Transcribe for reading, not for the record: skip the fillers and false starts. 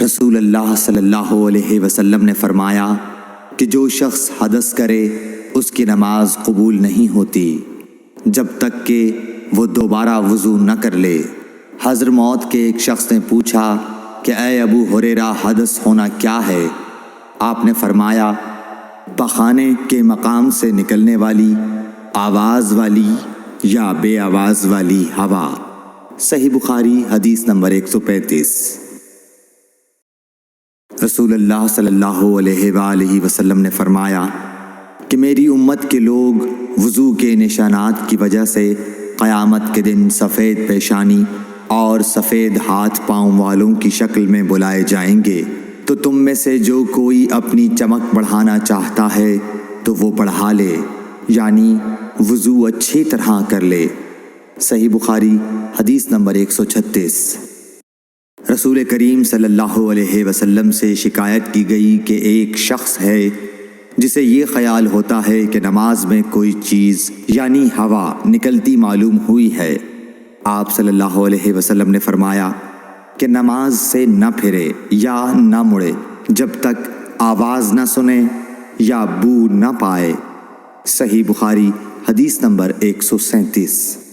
رسول اللہ صلی اللہ علیہ وسلم نے فرمایا کہ جو شخص حدث کرے اس کی نماز قبول نہیں ہوتی جب تک کہ وہ دوبارہ وضو نہ کر لے۔ حضرموت کے ایک شخص نے پوچھا کہ اے ابو ہریرہ، حدث ہونا کیا ہے؟ آپ نے فرمایا پخانے کے مقام سے نکلنے والی آواز والی یا بے آواز والی ہوا۔ صحیح بخاری حدیث نمبر 135۔ رسول اللہ صلی اللہ علیہ وآلہ وسلم نے فرمایا کہ میری امت کے لوگ وضو کے نشانات کی وجہ سے قیامت کے دن سفید پیشانی اور سفید ہاتھ پاؤں والوں کی شکل میں بلائے جائیں گے، تو تم میں سے جو کوئی اپنی چمک بڑھانا چاہتا ہے تو وہ بڑھا لے، یعنی وضو اچھی طرح کر لے۔ صحیح بخاری حدیث نمبر 136۔ رسول کریم صلی اللہ علیہ وسلم سے شکایت کی گئی کہ ایک شخص ہے جسے یہ خیال ہوتا ہے کہ نماز میں کوئی چیز یعنی ہوا نکلتی معلوم ہوئی ہے۔ آپ صلی اللہ علیہ وسلم نے فرمایا کہ نماز سے نہ پھرے یا نہ مڑے جب تک آواز نہ سنے یا بو نہ پائے۔ صحیح بخاری حدیث نمبر 137۔